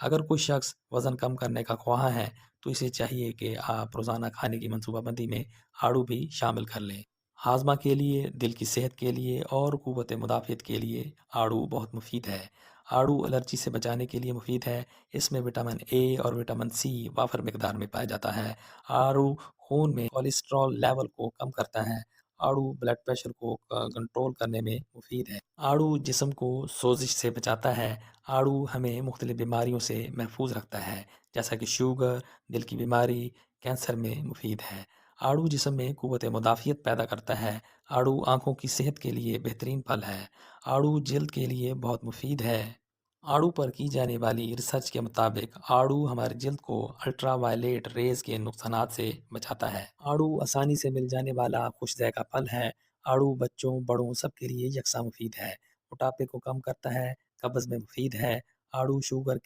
اگر کوئی شخص وزن کم کرنے کا خواہاں ہے تو اسے چاہیے کہ آپ روزانہ کھانے کی منصوبہ بندی میں آڑو بھی شامل کر لیں۔ ہاضمہ کے لیے، دل کی صحت کے لیے اور قوت مدافعت کے لیے آڑو بہت مفید ہے۔ آڑو الرجی سے بچانے کے لیے مفید ہے۔ اس میں وٹامن اے اور وٹامن سی وافر مقدار میں پایا جاتا ہے۔ آڑو خون میں کولیسٹرول لیول کو کم کرتا ہے۔ آڑو بلڈ پریشر کو کنٹرول کرنے میں مفید ہے۔ آڑو جسم کو سوزش سے بچاتا ہے۔ آڑو ہمیں مختلف بیماریوں سے محفوظ رکھتا ہے، جیسا کہ شوگر، دل کی بیماری، کینسر میں مفید ہے۔ آڑو جسم میں قوت مدافعت پیدا کرتا ہے۔ آڑو آنکھوں کی صحت کے لیے بہترین پھل ہے۔ آڑو جلد کے لیے بہت مفید ہے۔ آڑو پر کی جانے والی ریسرچ کے مطابق آڑو ہمارے جلد کو الٹرا وائلیٹ ریز کے نقصانات سے بچاتا ہے۔ آڑو آسانی سے مل جانے والا خوش ذائقہ پھل ہے۔ آڑو بچوں، بڑوں سب کے لیے یکساں مفید ہے۔ موٹاپے کو کم کرتا ہے، قبض میں مفید ہے۔ آڑو شوگر کے